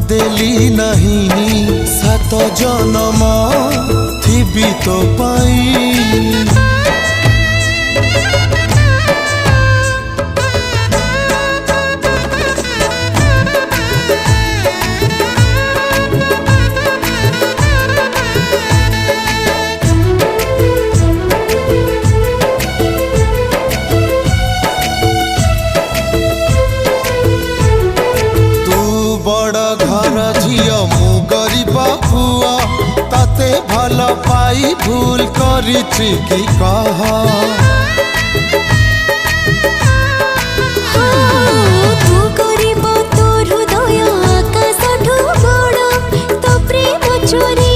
देली नहीं सात जन्म थिबी तो पाई। भल पाई भूल करिछि कि कह तू करिब तो हृदय आकाशठू बड़ तो प्रेम चोरी